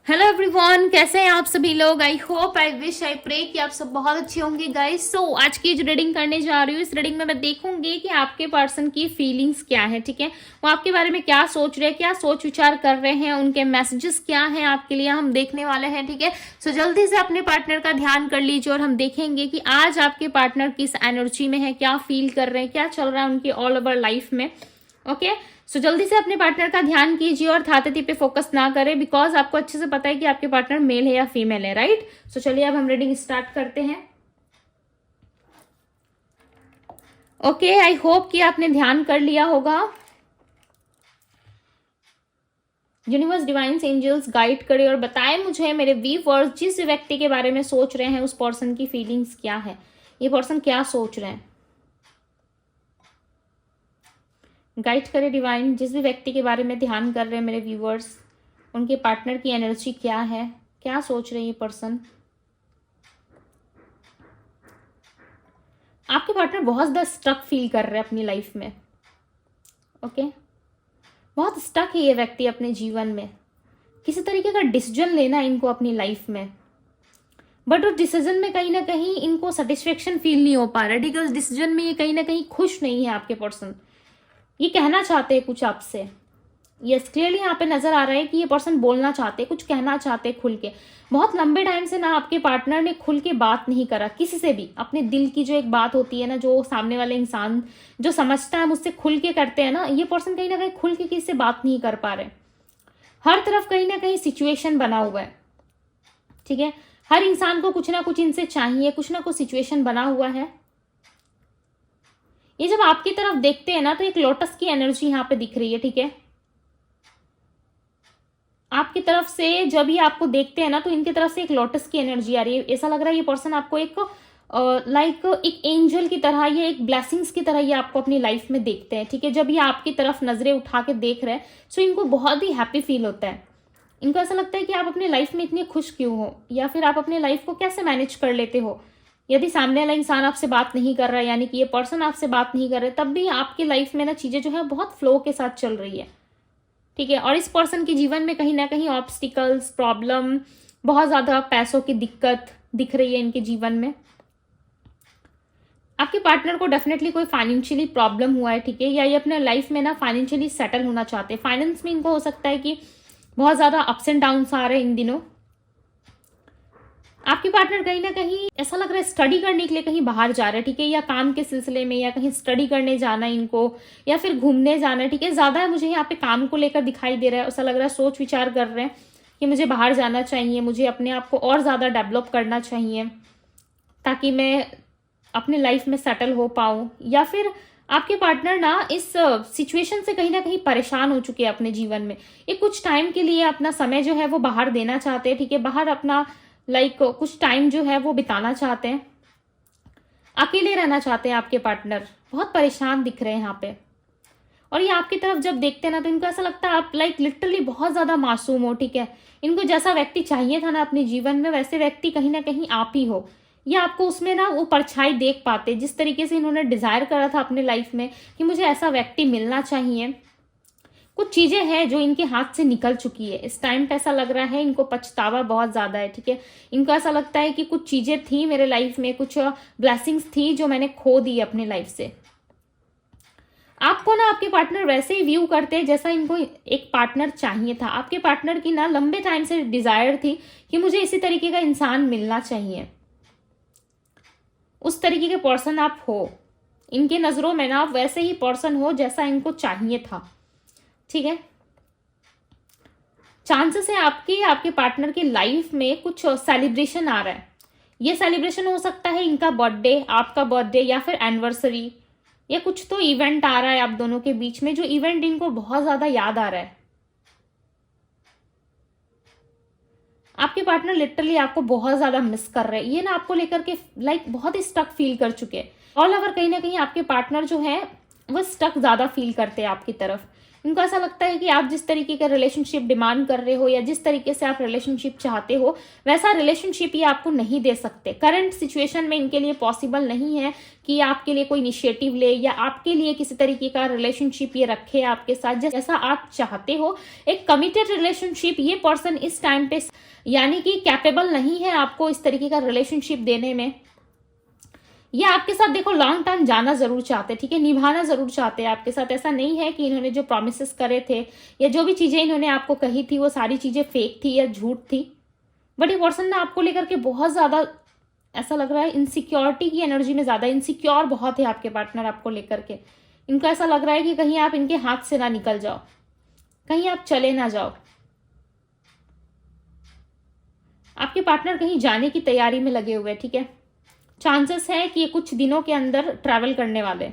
Hello everyone, कैसे हैं आप सभी लोग। I hope, I wish, I pray कि आप सब बहुत अच्छे होंगे गाइस। सो आज की जो रीडिंग करने जा रही हूँ, इस रीडिंग में मैं देखूंगी कि आपके पर्सन की फीलिंग्स क्या है। ठीक है, वो आपके बारे में क्या सोच रहे हैं, क्या सोच विचार कर रहे हैं, उनके मैसेजेस क्या हैं आपके लिए, हम देखने वाले हैं। ठीक है, सो जल्दी से अपने पार्टनर का ध्यान कर लीजिए और हम देखेंगे कि आज आपके पार्टनर किस एनर्जी में है, क्या फील कर रहे हैं, क्या चल रहा है उनकी ऑल ओवर लाइफ में। ओके, सो जल्दी से अपने पार्टनर का ध्यान कीजिए और थाते पे फोकस ना करें, बिकॉज आपको अच्छे से पता है कि आपके पार्टनर मेल है या फीमेल है, राइट। सो चलिए अब हम रीडिंग स्टार्ट करते हैं। ओके, आई होप कि आपने ध्यान कर लिया होगा। यूनिवर्स, डिवाइन्स, एंजल्स गाइड करे और बताए मुझे मेरे व्यूअर्स जिस व्यक्ति के बारे में सोच रहे हैं उस पर्सन की फीलिंग्स क्या है, ये पर्सन क्या सोच रहे हैं। गाइड करे डिवाइन, जिस भी व्यक्ति के बारे में ध्यान कर रहे हैं मेरे व्यूअर्स, उनके पार्टनर की एनर्जी क्या है, क्या सोच रहे हैं ये पर्सन। आपके पार्टनर बहुत ज़्यादा स्टक फील कर रहे हैं अपनी लाइफ में। ओके, बहुत स्टक है ये व्यक्ति अपने जीवन में। किसी तरीके का डिसीजन लेना इनको अपनी लाइफ में, बट उस डिसीजन में कहीं ना कहीं इनको सेटिस्फेक्शन फील नहीं हो पा रहा है। ठीक है, उस डिसीजन में ये कहीं ना कहीं खुश नहीं है आपके पर्सन। ये कहना चाहते हैं कुछ आपसे। यस, क्लियरली यहाँ पे नजर आ रहा है कि ये पर्सन बोलना चाहते, कुछ कहना चाहते खुल के। बहुत लंबे टाइम से ना आपके पार्टनर ने खुल के बात नहीं करा किसी से भी। अपने दिल की जो एक बात होती है ना, जो सामने वाले इंसान जो समझता है, मुझसे खुल के करते हैं ना, ये पर्सन कहीं ना कहीं खुल के किसी से बात नहीं कर पा रहे। हर तरफ कहीं ना कहीं सिचुएशन बना हुआ है। ठीक है, हर इंसान को कुछ ना कुछ इनसे चाहिए, कुछ ना कुछ सिचुएशन बना हुआ है। ये जब आपकी तरफ देखते हैं ना तो एक लोटस की एनर्जी यहाँ पे दिख रही है। ठीक है, आपकी तरफ से जब ये आपको देखते हैं ना तो इनकी तरफ से एक लोटस की एनर्जी आ रही है। ऐसा लग रहा है ये पर्सन आपको एक लाइक एक एंजल की तरह या एक ब्लेसिंग्स की तरह ये आपको अपनी लाइफ में देखते हैं। ठीक है, जब ये आपकी तरफ नजरें उठा के देख रहे हैं सो इनको बहुत ही हैप्पी फील होता है। इनको ऐसा लगता है कि आप अपनी लाइफ में इतने खुश क्यों हो, या फिर आप अपनी लाइफ को कैसे मैनेज कर लेते हो। यदि सामने वाला इंसान आपसे बात नहीं कर रहा है, यानी कि ये पर्सन आपसे बात नहीं कर रहा है, तब भी आपकी लाइफ में ना चीजें जो है बहुत फ्लो के साथ चल रही है। ठीक है, और इस पर्सन के जीवन में कहीं ना कहीं ऑब्स्टिकल्स, प्रॉब्लम, बहुत ज्यादा पैसों की दिक्कत दिख रही है इनके जीवन में। आपके पार्टनर को डेफिनेटली कोई फाइनेंशियली प्रॉब्लम हुआ है। ठीक है, या ये अपने लाइफ में ना फाइनेंशियली सेटल होना चाहते हैं। फाइनेंस में इनको हो सकता है कि बहुत ज्यादा अप्स एंड डाउन्स आ रहे हैं इन दिनों। आपके पार्टनर कहीं ना कहीं ऐसा लग रहा है स्टडी करने के लिए कहीं बाहर जा रहे हैं। ठीक है, या काम के सिलसिले में, या कहीं स्टडी करने जाना है इनको, या फिर घूमने जाना है। ठीक है, ज्यादा मुझे यहाँ पे काम को लेकर दिखाई दे रहा है। ऐसा लग रहा है सोच विचार कर रहे हैं कि मुझे बाहर जाना चाहिए, मुझे अपने आप को और ज्यादा डेवलप करना चाहिए ताकि मैं अपने लाइफ में सेटल हो पाऊं। या फिर आपके पार्टनर ना इस सिचुएशन से कहीं ना कहीं परेशान हो चुके हैं अपने जीवन में। ये कुछ टाइम के लिए अपना समय जो है वो बाहर देना चाहते हैं। ठीक है, बाहर अपना कुछ टाइम जो है वो बिताना चाहते हैं, अकेले रहना चाहते हैं। आपके पार्टनर बहुत परेशान दिख रहे हैं यहाँ पे। और ये आपकी तरफ जब देखते हैं ना तो इनको ऐसा लगता है आप लिटरली बहुत ज्यादा मासूम हो। ठीक है, इनको जैसा व्यक्ति चाहिए था ना अपने जीवन में, वैसे व्यक्ति कहीं ना कहीं आप ही हो। ये आपको उसमें ना वो परछाई देख पाते, जिस तरीके से इन्होंने डिजायर करा था अपने लाइफ में कि मुझे ऐसा व्यक्ति मिलना चाहिए। कुछ चीजें हैं जो इनके हाथ से निकल चुकी है। इस टाइम पे ऐसा लग रहा है इनको पछतावा बहुत ज्यादा है। ठीक है, इनको ऐसा लगता है कि कुछ चीजें थी मेरे लाइफ में, कुछ ब्लेसिंग्स थी जो मैंने खो दी अपने लाइफ से। आपको ना आपके पार्टनर वैसे ही व्यू करते हैं जैसा इनको एक पार्टनर चाहिए था। आपके पार्टनर की ना लंबे टाइम से डिजायर थी कि मुझे इसी तरीके का इंसान मिलना चाहिए। उस तरीके के पर्सन आप हो, इनके नजरों में ना आप वैसे ही पर्सन हो जैसा इनको चाहिए था। ठीक है, चांसेस है आपके आपके पार्टनर की लाइफ में कुछ सेलिब्रेशन आ रहा है। ये सेलिब्रेशन हो सकता है इनका बर्थडे, आपका बर्थडे, या फिर एनिवर्सरी, या कुछ तो इवेंट आ रहा है आप दोनों के बीच में, जो इवेंट इनको बहुत ज्यादा याद आ रहा है। आपके पार्टनर लिटरली आपको बहुत ज्यादा मिस कर रहे हैं। ये ना आपको लेकर के बहुत ही स्टक फील कर चुके हैं। ऑल ओवर कहीं ना कहीं आपके पार्टनर जो है वो स्टक ज्यादा फील करते हैं आपकी तरफ। इनको ऐसा लगता है कि आप जिस तरीके का रिलेशनशिप डिमांड कर रहे हो या जिस तरीके से आप रिलेशनशिप चाहते हो वैसा रिलेशनशिप ये आपको नहीं दे सकते। करंट सिचुएशन में इनके लिए पॉसिबल नहीं है कि आपके लिए कोई इनिशिएटिव ले या आपके लिए किसी तरीके का रिलेशनशिप ये रखे आपके साथ जैसा आप चाहते हो। एक कमिटेड रिलेशनशिप ये पर्सन इस टाइम पे यानी कि कैपेबल नहीं है आपको इस तरीके का रिलेशनशिप देने में। ये आपके साथ देखो लॉन्ग टर्म जाना जरूर चाहते, ठीक है, निभाना जरूर चाहते हैं आपके साथ। ऐसा नहीं है कि इन्होंने जो प्रॉमिसेस करे थे या जो भी चीजें इन्होंने आपको कही थी वो सारी चीजें फेक थी या झूठ थी। बट ये पर्सन ना आपको लेकर के बहुत ज्यादा ऐसा लग रहा है इनसिक्योरिटी की एनर्जी में, ज्यादा इनसिक्योर बहुत है आपके पार्टनर आपको लेकर के। इनको ऐसा लग रहा है कि कहीं आप इनके हाथ से ना निकल जाओ, कहीं आप चले ना जाओ। आपके पार्टनर कहीं जाने की तैयारी में लगे हुए हैं, ठीक है। चांसेस है कि ये कुछ दिनों के अंदर ट्रैवल करने वाले,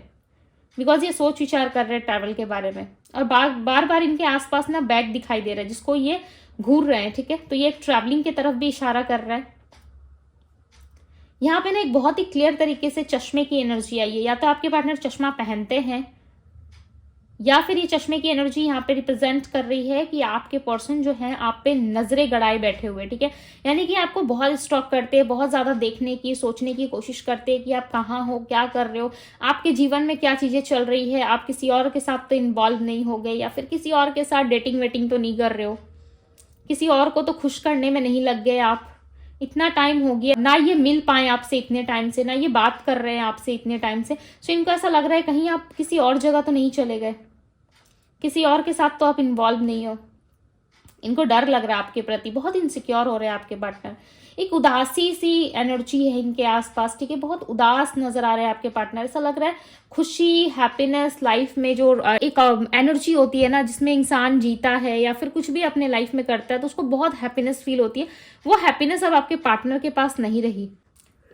बिकॉज ये सोच विचार कर रहे हैं ट्रैवल के बारे में। और बार बार इनके आसपास ना बैग दिखाई दे रहा है जिसको ये घूर रहे हैं, ठीक है। तो ये एक ट्रैवलिंग की तरफ भी इशारा कर रहा है। यहाँ पे ना एक बहुत ही क्लियर तरीके से चश्मे की एनर्जी आई है। या तो आपके पार्टनर चश्मा पहनते हैं या फिर ये चश्मे की एनर्जी यहाँ पे रिप्रेजेंट कर रही है कि आपके पर्सन जो है आप पे नजरें गड़ाए बैठे हुए, ठीक है। यानी कि आपको बहुत स्टॉक करते हैं, बहुत ज्यादा देखने की सोचने की कोशिश करते हैं कि आप कहाँ हो, क्या कर रहे हो, आपके जीवन में क्या चीजें चल रही है, आप किसी और के साथ तो इन्वॉल्व नहीं हो गए या फिर किसी और के साथ डेटिंग वेटिंग तो नहीं कर रहे हो, किसी और को तो खुश करने में नहीं लग गए आप। इतना टाइम हो गया ना ये मिल पाए आपसे इतने टाइम से, ना ये बात कर रहे हैं आपसे इतने टाइम से। सो इनको ऐसा लग रहा है कहीं आप किसी और जगह तो नहीं चले गए, किसी और के साथ तो आप इन्वॉल्व नहीं हो। इनको डर लग रहा है आपके प्रति, बहुत इनसिक्योर हो रहे हैं आपके पार्टनर। एक उदासी सी एनर्जी है इनके आसपास, ठीक है। बहुत उदास नजर आ रहे हैं आपके पार्टनर। ऐसा लग रहा है खुशी, हैप्पीनेस लाइफ में जो एक एनर्जी होती है ना जिसमें इंसान जीता है या फिर कुछ भी अपने लाइफ में करता है तो उसको बहुत हैप्पीनेस फील होती है, वो हैप्पीनेस अब आपके पार्टनर के पास नहीं रही।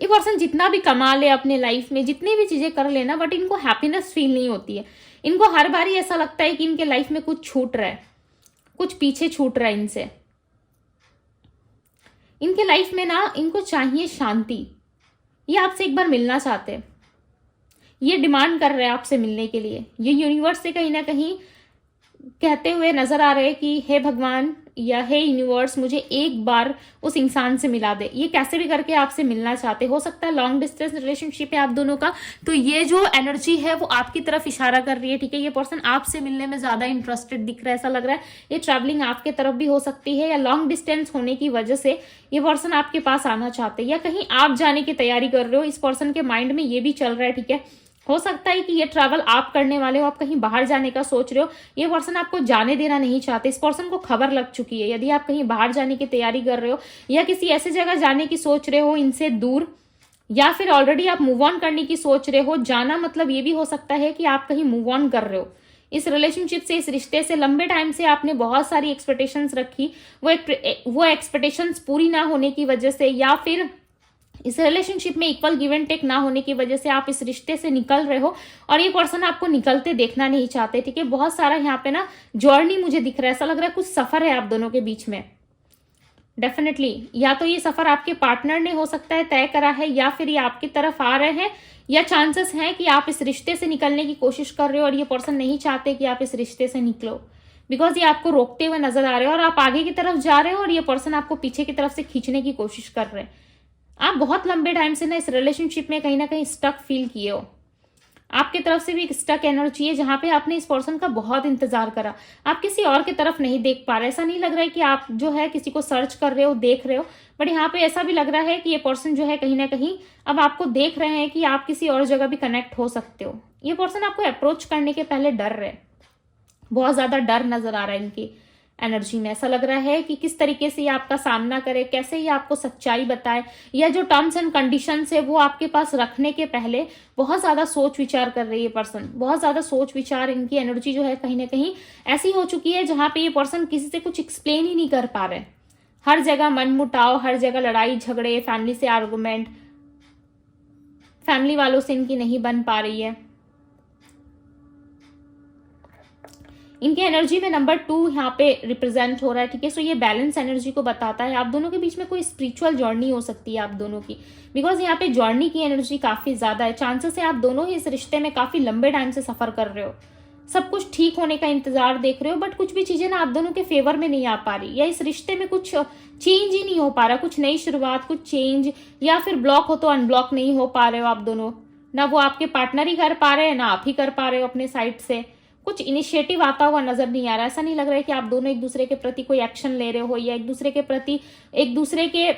ये पर्सन जितना भी कमा ले अपने लाइफ में, जितनी भी चीजें कर लेना, बट इनको हैप्पीनेस फील नहीं होती है। इनको हर बार ऐसा लगता है कि इनके लाइफ में कुछ छूट रहा है, कुछ पीछे छूट रहा है इनसे। इनके लाइफ में ना इनको चाहिए शांति। ये आपसे एक बार मिलना चाहते हैं, ये डिमांड कर रहे हैं आपसे मिलने के लिए। ये यूनिवर्स से कहीं ना कहीं कहते हुए नजर आ रहे हैं कि हे भगवान या हे यूनिवर्स मुझे एक बार उस इंसान से मिला दे। ये कैसे भी करके आपसे मिलना चाहते। हो सकता है लॉन्ग डिस्टेंस रिलेशनशिप है आप दोनों का, तो ये जो एनर्जी है वो आपकी तरफ इशारा कर रही है, ठीक है। ये पर्सन आपसे मिलने में ज्यादा इंटरेस्टेड दिख रहा है, ऐसा लग रहा है। ये ट्रैवलिंग आपके तरफ भी हो सकती है या लॉन्ग डिस्टेंस होने की वजह से ये पर्सन आपके पास आना चाहते हैं या कहीं आप जाने की तैयारी कर रहे हो। इस पर्सन के माइंड में ये भी चल रहा है, ठीक है। हो सकता है कि ये ट्रैवल आप करने वाले हो, आप कहीं बाहर जाने का सोच रहे हो, ये पर्सन आपको जाने देना नहीं चाहते। इस पर्सन को खबर लग चुकी है। यदि आप कहीं बाहर जाने की तैयारी कर रहे हो या किसी ऐसी जगह जाने की सोच रहे हो इनसे दूर, या फिर ऑलरेडी आप मूव ऑन करने की सोच रहे हो। जाना मतलब ये भी हो सकता है कि आप कहीं मूव ऑन कर रहे हो इस रिलेशनशिप से, इस रिश्ते से। लंबे टाइम से आपने बहुत सारी एक्सपेक्टेशंस रखी, वो एक्सपेक्टेशंस पूरी ना होने की वजह से या फिर इस रिलेशनशिप में इक्वल गिव एंड टेक ना होने की वजह से आप इस रिश्ते से निकल रहे हो और ये पर्सन आपको निकलते देखना नहीं चाहते, ठीक है। बहुत सारा यहाँ पे ना जर्नी मुझे दिख रहा है, ऐसा लग रहा है कुछ सफर है आप दोनों के बीच में। डेफिनेटली या तो ये सफर आपके पार्टनर ने हो सकता है तय करा है या फिर ये आपकी तरफ आ रहे हैं, या चांसेस हैं कि आप इस रिश्ते से निकलने की कोशिश कर रहे हो और ये पर्सन नहीं चाहते कि आप इस रिश्ते से निकलो, बिकॉज ये आपको रोकते हुए नजर आ रहे हो और आप आगे की तरफ जा रहे हो और ये पर्सन आपको पीछे की तरफ से खींचने की कोशिश कर रहे हैं। आप बहुत लंबे टाइम से ना इस रिलेशनशिप में कहीं ना कहीं स्टक फील किए हो। आपकी तरफ से भी एक स्टक एनर्जी है जहां पे आपने इस पर्सन का बहुत इंतजार करा। आप किसी और की तरफ नहीं देख पा रहे। ऐसा नहीं लग रहा है कि आप जो है किसी को सर्च कर रहे हो, देख रहे हो, बट यहाँ पे ऐसा भी लग रहा है कि ये पर्सन जो है कहीं ना कहीं अब आपको देख रहे हैं कि आप किसी और जगह भी कनेक्ट हो सकते हो। ये पर्सन आपको अप्रोच करने के पहले डर रहे, बहुत ज्यादा डर नजर आ रहा है इनकी एनर्जी में। ऐसा लग रहा है कि किस तरीके से ये आपका सामना करे, कैसे ये आपको सच्चाई बताए, या जो टर्म्स एंड कंडीशंस है वो आपके पास रखने के पहले बहुत ज्यादा सोच विचार कर रही है पर्सन। बहुत ज्यादा सोच विचार, इनकी एनर्जी जो है कहीं ना कहीं ऐसी हो चुकी है जहां पे ये पर्सन किसी से कुछ एक्सप्लेन ही नहीं कर पा रहे। हर जगह मनमुटाव, हर जगह लड़ाई झगड़े, फैमिली से आर्गुमेंट, फैमिली वालों से इनकी नहीं बन पा रही है। इनके एनर्जी में नंबर 2 यहाँ पे रिप्रेजेंट हो रहा है, ठीक है। सो ये बैलेंस एनर्जी को बताता है। आप दोनों के बीच में कोई स्पिरिचुअल जर्नी हो सकती है आप दोनों की, बिकॉज यहाँ पे जर्नी की एनर्जी काफी ज्यादा है। चांसेस है आप दोनों ही इस रिश्ते में काफी लंबे टाइम से सफर कर रहे हो। सब कुछ ठीक होने का इंतजार देख रहे हो, बट कुछ भी चीजें ना आप दोनों के फेवर में नहीं आ पा रही, या इस रिश्ते में कुछ चेंज ही नहीं हो पा रहा, कुछ नई शुरुआत, कुछ चेंज, या फिर ब्लॉक हो तो अनब्लॉक नहीं हो पा रहे हो आप दोनों। ना वो आपके पार्टनर ही कर पा रहे हैं, ना आप ही कर पा रहे हो अपने साइड से। कुछ इनिशिएटिव आता हुआ नजर नहीं आ रहा। ऐसा नहीं लग रहा है कि आप दोनों एक दूसरे के प्रति कोई एक्शन ले रहे हो, या एक दूसरे के प्रति, एक दूसरे के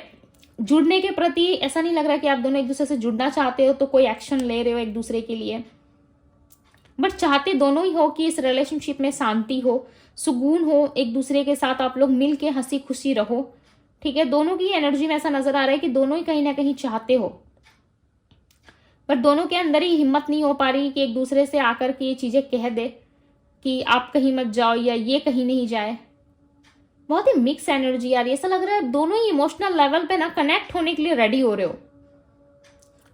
जुड़ने के प्रति ऐसा नहीं लग रहा कि आप दोनों एक दूसरे से जुड़ना चाहते हो तो कोई एक्शन ले रहे हो एक दूसरे के लिए। बट चाहते दोनों ही हो कि इस रिलेशनशिप में शांति हो, सुकून हो, एक दूसरे के साथ आप लोग मिल के हंसी खुशी रहो। ठीक है, दोनों की एनर्जी में ऐसा नजर आ रहा है कि दोनों ही कहीं ना कहीं चाहते हो, बट दोनों के अंदर ही हिम्मत नहीं हो पा रही कि एक दूसरे से आकर के ये चीजें कह दे कि आप कहीं मत जाओ या ये कहीं नहीं जाए। बहुत ही मिक्स एनर्जी आ रही है। ऐसा लग रहा है दोनों ही इमोशनल लेवल पे ना कनेक्ट होने के लिए रेडी हो रहे हो।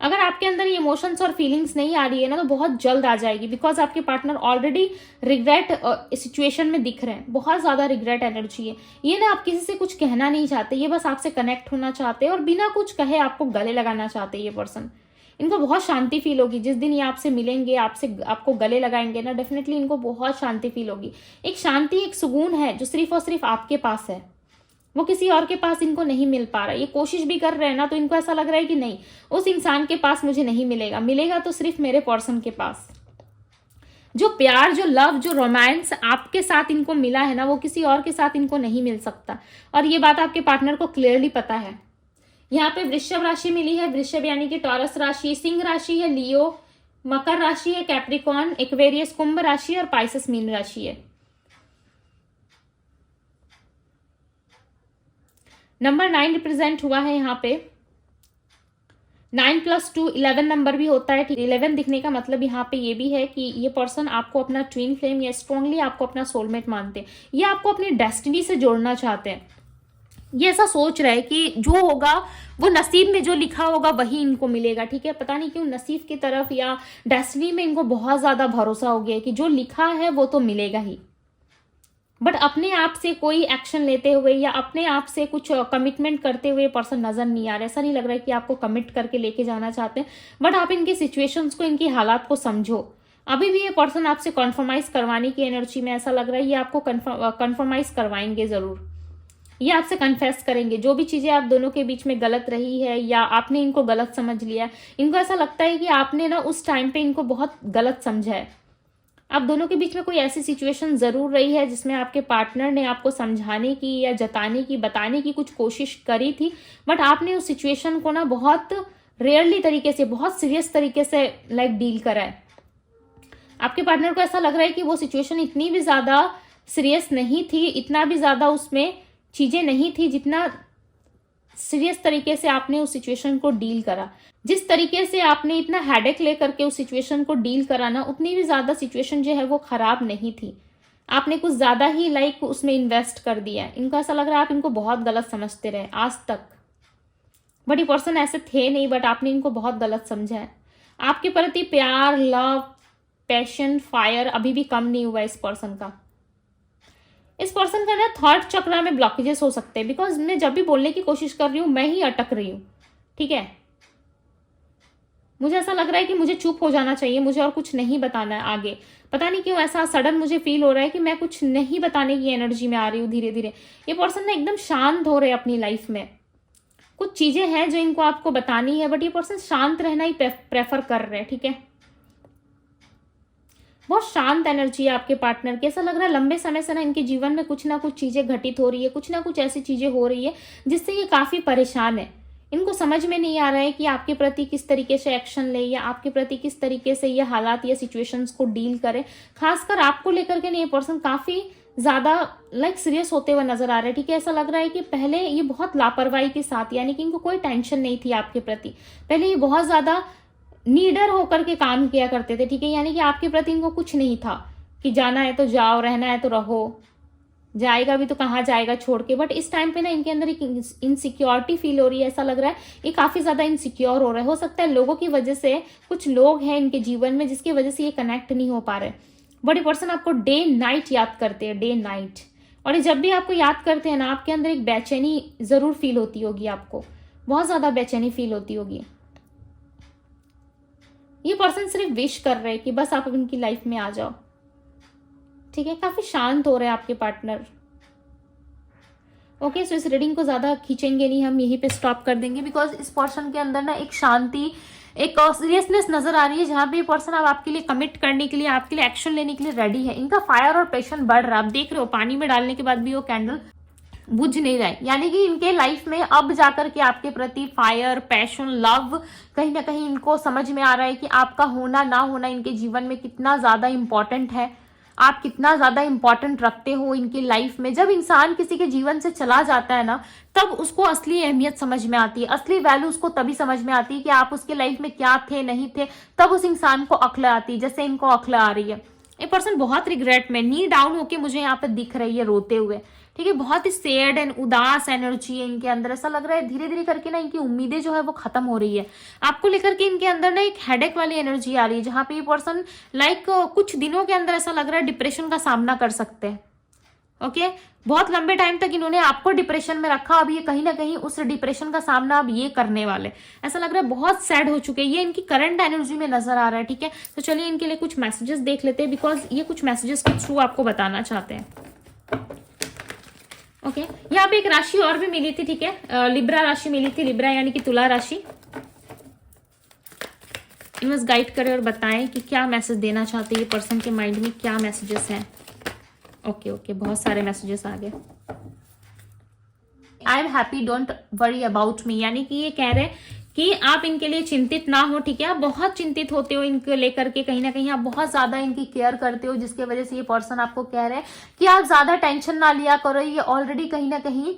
अगर आपके अंदर ये इमोशंस और फीलिंग्स नहीं आ रही है ना, तो बहुत जल्द आ जाएगी, बिकॉज आपके पार्टनर ऑलरेडी रिग्रेट सिचुएशन में दिख रहे हैं। बहुत ज्यादा रिग्रेट एनर्जी है। ये ना आप किसी से कुछ कहना नहीं चाहते, ये बस आपसे कनेक्ट होना चाहते हैं और बिना कुछ कहे आपको गले लगाना चाहते हैं ये पर्सन। इनको बहुत शांति फील होगी जिस दिन ये आपसे मिलेंगे, आपको गले लगाएंगे ना, डेफिनेटली इनको बहुत शांति फील होगी। एक शांति, एक सुकून है जो सिर्फ और सिर्फ आपके पास है, वो किसी और के पास इनको नहीं मिल पा रहा। ये कोशिश भी कर रहे हैं ना, तो इनको ऐसा लग रहा है कि नहीं, उस इंसान के पास मुझे नहीं मिलेगा, मिलेगा तो सिर्फ मेरे पर्सन के पास। जो प्यार, जो लव, जो रोमांस आपके साथ इनको मिला है ना, वो किसी और के साथ इनको नहीं मिल सकता। और ये बात आपके पार्टनर को क्लियरली पता है। यहाँ पे वृषभ राशि मिली है, वृषभ यानी कि टॉरस राशि, सिंह राशि है, लियो, मकर राशि है, कैप्रिकॉर्न, एक्वेरियस कुंभ राशि और पाइसेस मीन राशि है। नंबर 9 रिप्रेजेंट हुआ है यहाँ पे। 9 + 2 11 नंबर भी होता है। 11 दिखने का मतलब यहाँ पे ये भी है कि ये पर्सन आपको अपना ट्विन फ्लेम या स्ट्रांगली आपको अपना सोलमेट मानते हैं, या आपको अपनी डेस्टिनी से जोड़ना चाहते हैं। ये ऐसा सोच रहा है कि जो होगा वो नसीब में जो लिखा होगा वही इनको मिलेगा। ठीक है, पता नहीं क्यों नसीब की तरफ या डेस्टिनी में इनको बहुत ज्यादा भरोसा हो गया कि जो लिखा है वो तो मिलेगा ही। बट अपने आप से कोई एक्शन लेते हुए या अपने आप से कुछ कमिटमेंट करते हुए पर्सन नजर नहीं आ रहा। ऐसा नहीं लग रहा है कि आपको कमिट करके लेके जाना चाहते हैं, बट आप इनकी सिचुएशंस को, इनकी हालात को समझो। अभी भी ये पर्सन आपसे कॉन्फर्माइज करवाने की एनर्जी में ऐसा लग रहा है, ये आपको कन्फर्माइज करवाएंगे जरूर। ये आपसे कन्फेस करेंगे जो भी चीजें आप दोनों के बीच में गलत रही है या आपने इनको गलत समझ लिया। इनको ऐसा लगता है कि आपने ना उस टाइम पे इनको बहुत गलत समझा है। आप दोनों के बीच में कोई ऐसी सिचुएशन जरूर रही है जिसमें आपके पार्टनर ने आपको समझाने की या जताने की, बताने की कुछ कोशिश करी थी, बट आपने उस सिचुएशन को ना बहुत रेयरली तरीके से, बहुत सीरियस तरीके से डील करा है। आपके पार्टनर को ऐसा लग रहा है कि वो सिचुएशन इतनी भी ज्यादा सीरियस नहीं थी, इतना भी ज्यादा उसमें चीजें नहीं थी जितना सीरियस तरीके से आपने उस सिचुएशन को डील करा। जिस तरीके से आपने इतना हेडेक लेकर के उस सिचुएशन को डील करा ना, उतनी भी ज्यादा सिचुएशन जो है वो खराब नहीं थी। आपने कुछ ज्यादा ही उसमें इन्वेस्ट कर दिया है। इनको ऐसा लग रहा है आप इनको बहुत गलत समझते रहे आज तक, बट ये पर्सन ऐसे थे नहीं, बट आपने इनको बहुत गलत समझा है। आपके प्रति प्यार, लव, पैशन, फायर अभी भी कम नहीं हुआ इस पर्सन का। इस पर्सन का ना थॉट चक्र में ब्लॉकेजेस हो सकते हैं, बिकॉज मैं जब भी बोलने की कोशिश कर रही हूं मैं ही अटक रही हूं। ठीक है, मुझे ऐसा लग रहा है कि मुझे चुप हो जाना चाहिए, मुझे और कुछ नहीं बताना है आगे। पता नहीं क्यों ऐसा सडन मुझे फील हो रहा है कि मैं कुछ नहीं बताने की एनर्जी में आ रही हूँ धीरे धीरे। ये पर्सन ना एकदम शांत हो रहे हैं अपनी लाइफ में। कुछ चीजें हैं जो इनको आपको बतानी है, बट ये पर्सन शांत रहना ही प्रेफर कर रहे हैं। ठीक है, बहुत शांत एनर्जी है आपके पार्टनर की। ऐसा लग रहा है लंबे समय से ना इनके जीवन में कुछ ना कुछ चीजें घटित हो रही है, कुछ ना कुछ ऐसी चीजें हो रही है जिससे ये काफी परेशान है। इनको समझ में नहीं आ रहा है कि आपके प्रति किस तरीके से एक्शन ले, या आपके प्रति किस तरीके से ये हालात या सिचुएशंस को डील करे। खासकर आपको लेकर के नहीं, ये पर्सन काफी ज्यादा सीरियस होते हुए नजर आ रहे हैं। ठीक है, ऐसा लग रहा है कि पहले ये बहुत लापरवाही के साथ, यानी कि इनको कोई टेंशन नहीं थी आपके प्रति। पहले ये बहुत ज्यादा नीडर होकर के काम किया करते थे। ठीक है, यानी कि आपके प्रति इनको कुछ नहीं था कि जाना है तो जाओ, रहना है तो रहो, जाएगा भी तो कहाँ जाएगा छोड़ के। बट इस टाइम पे ना इनके अंदर एक इनसिक्योरिटी फील हो रही है। ऐसा लग रहा है ये काफी ज्यादा इनसिक्योर हो रहा है। हो सकता है लोगों की वजह से, कुछ लोग हैं इनके जीवन में जिसकी वजह से ये कनेक्ट नहीं हो पा रहे। बट ये पर्सन आपको डे नाइट याद करते हैं, डे नाइट। और ये जब भी आपको याद करते हैं ना, आपके अंदर एक बेचैनी जरूर फील होती होगी, आपको बहुत ज्यादा बेचैनी फील होती होगी। ये पर्सन सिर्फ विश कर रहे हैं कि बस आप इनकी लाइफ में आ जाओ। ठीक है, काफी शांत हो रहे हैं आपके पार्टनर। ओके, सो इस रीडिंग को ज्यादा खींचेंगे नहीं, हम यहीं पे स्टॉप कर देंगे, बिकॉज इस पर्सन के अंदर ना एक शांति, एक सीरियसनेस नजर आ रही है, जहां पे ये पर्सन अब आपके लिए कमिट करने के लिए, आपके लिए एक्शन लेने के लिए रेडी है। इनका फायर और पैशन बढ़ रहा है। आप देख रहे हो पानी में डालने के बाद भी वो कैंडल बुझ नहीं रहा है, यानी कि इनके लाइफ में अब जाकर के आपके प्रति फायर, पैशन, लव कहीं ना कहीं इनको समझ में आ रहा है कि आपका होना ना होना इनके जीवन में कितना ज्यादा इंपॉर्टेंट है, आप कितना ज्यादा इंपॉर्टेंट रखते हो इनकी लाइफ में। जब इंसान किसी के जीवन से चला जाता है ना, तब उसको असली अहमियत समझ में आती है, असली वैल्यू उसको तभी समझ में आती है कि आप उसके लाइफ में क्या थे, नहीं थे, तब उस इंसान को अक्ल आती है, जैसे इनको अक्ल आ रही है। ये पर्सन बहुत रिग्रेट में, नी डाउन होके मुझे यहाँ पे दिख रही है, रोते हुए, ठीक है, बहुत ही सैड एंड उदास एनर्जी है इनके अंदर। ऐसा लग रहा है धीरे धीरे करके ना इनकी उम्मीदें जो है वो खत्म हो रही है आपको लेकर के। इनके अंदर ना एक हेडेक वाली एनर्जी आ रही है, जहां पे ये पर्सन कुछ दिनों के अंदर ऐसा लग रहा है डिप्रेशन का सामना कर सकते हैं। ओके, बहुत लंबे टाइम तक इन्होंने आपको डिप्रेशन में रखा, अब ये कहीं ना कहीं उस डिप्रेशन का सामना अब ये करने वाले, ऐसा लग रहा है बहुत सैड हो चुके हैं, ये इनकी करंट एनर्जी में नजर आ रहा है। ठीक है, तो चलिए इनके लिए कुछ मैसेजेस देख लेते हैं, बिकॉज ये कुछ मैसेजेस के थ्रू आपको बताना चाहते हैं। ओके, यहाँ पे एक राशि और भी मिली थी, ठीक है, लिब्रा राशि मिली थी, लिब्रा यानी कि तुला राशि। इनवर्स गाइड करें और बताएं कि क्या मैसेज देना चाहते हैं ये पर्सन के माइंड में, क्या मैसेजेस हैं। ओके ओके, बहुत सारे मैसेजेस आ गए। I am happy, don't worry about me, यानी कि ये कह रहे हैं कि आप इनके लिए चिंतित ना हो। ठीक है, आप बहुत चिंतित होते हो इनको लेकर के, कहीं ना कहीं आप बहुत ज्यादा इनकी केयर करते हो, जिसके वजह से ये पर्सन आपको कह रहे हैं कि आप ज्यादा टेंशन ना लिया करो, ये ऑलरेडी कहीं ना कहीं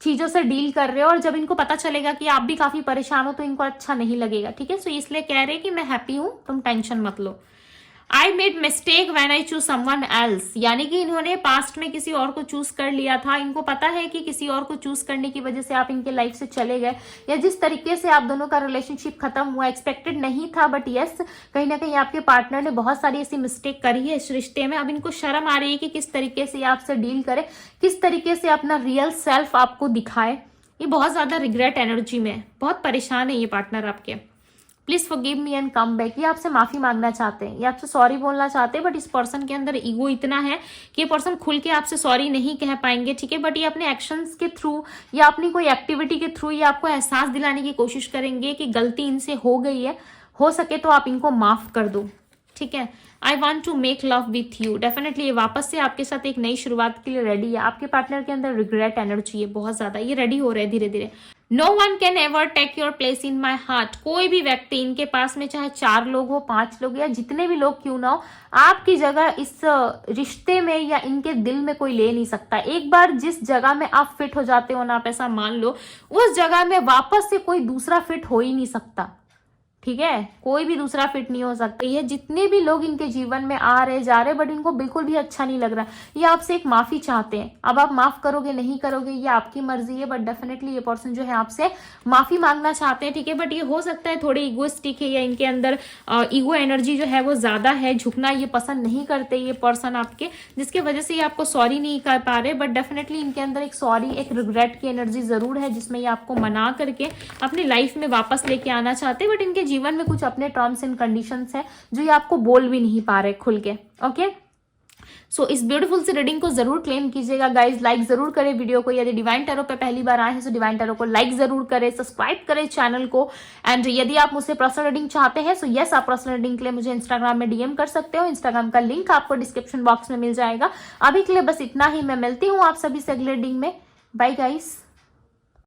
चीजों से डील कर रहे हो, और जब इनको पता चलेगा कि आप भी काफी परेशान हो तो इनको अच्छा नहीं लगेगा। ठीक है, सो इसलिए कह रहे हैं कि मैं हैप्पी हूं, तुम टेंशन मत लो। I made mistake when I choose someone else, यानी कि इन्होंने पास्ट में किसी और को चूज कर लिया था। इनको पता है कि किसी और को चूज करने की वजह से आप इनके लाइफ से चले गए, या जिस तरीके से आप दोनों का रिलेशनशिप खत्म हुआ एक्सपेक्टेड नहीं था, बट यस कहीं ना कहीं आपके पार्टनर ने बहुत सारी ऐसी मिस्टेक करी है इस रिश्ते में। अब इनको शर्म आ रही है कि किस तरीके से आपसे डील करे, किस तरीके से अपना रियल सेल्फ आपको दिखाए। ये बहुत ज्यादा रिग्रेट एनर्जी में, बहुत परेशान है ये पार्टनर आपके। Please forgive me and come back, ये आपसे माफी मांगना चाहते हैं, ये आपसे सॉरी बोलना चाहते हैं, बट इस पर्सन के अंदर ईगो इतना है कि ये पर्सन खुल के आपसे सॉरी नहीं कह पाएंगे। ठीक है, बट ये अपने एक्शंस के थ्रू या अपनी कोई एक्टिविटी के थ्रू ये आपको एहसास दिलाने की कोशिश करेंगे कि गलती इनसे हो गई है, हो सके तो आप इनको माफ कर दो। ठीक है, I want to make love with you, definitely ये वापस से आपके साथ एक नई शुरुआत के लिए रेडी है। आपके पार्टनर के अंदर रिग्रेट एनर्जी है बहुत ज्यादा, ये रेडी हो रहे हैं धीरे धीरे। No one can ever take your place in my heart, कोई भी व्यक्ति इनके पास में चाहे 4 लोग हो, 5 लोग, या जितने भी लोग क्यों ना हो, आपकी जगह इस रिश्ते में या इनके दिल में कोई ले नहीं सकता। एक बार जिस जगह में आप फिट हो जाते हो ना, आप ऐसा मान लो, उस जगह में वापस से कोई दूसरा फिट हो ही नहीं सकता। ठीक है, कोई भी दूसरा फिट नहीं हो सकता। ये जितने भी लोग इनके जीवन में आ रहे जा रहे, बट इनको बिल्कुल भी अच्छा नहीं लग रहा, ये आपसे एक माफी चाहते हैं। अब आप माफ करोगे नहीं करोगे ये आपकी मर्जी है, बट डेफिनेटली ये पर्सन जो है आपसे माफी मांगना चाहते हैं। ठीक है, बट ये हो सकता है थोड़े इगोइस्टिक है, या इनके अंदर ईगो एनर्जी जो है वो ज्यादा है, झुकना ये पसंद नहीं करते ये पर्सन आपके, जिसके वजह से ये आपको सॉरी नहीं कर पा रहे। बट डेफिनेटली इनके अंदर एक सॉरी, एक रिग्रेट की एनर्जी जरूर है, जिसमें ये आपको मना करके अपनी लाइफ में वापस लेके आना चाहते हैं, बट इनके जीवन में कुछ अपने टर्म्स एंड कंडीशंस हैं जो ये आपको बोल भी नहीं पा रहे खुल के। ओके, सो इस ब्यूटीफुल सी रीडिंग को जरूर क्लेम कीजिएगा गाइज, लाइक जरूर करें वीडियो को। यदि डिवाइन टैरो पे पहली बार आए हैं तो डिवाइन टैरो को लाइक जरूर करें, सब्सक्राइब करें चैनल को। एंड यदि आप मुझसे पर्सनल रीडिंग चाहते हैं सो यस, आप पर्सनल रीडिंग के लिए मुझे इंस्टाग्राम में डीएम कर सकते हो, इंस्टाग्राम का लिंक आपको डिस्क्रिप्शन बॉक्स में मिल जाएगा। अभी के लिए बस इतना ही, मैं मिलती हूँ आप सभी से अगले रीडिंग में। Bye guys.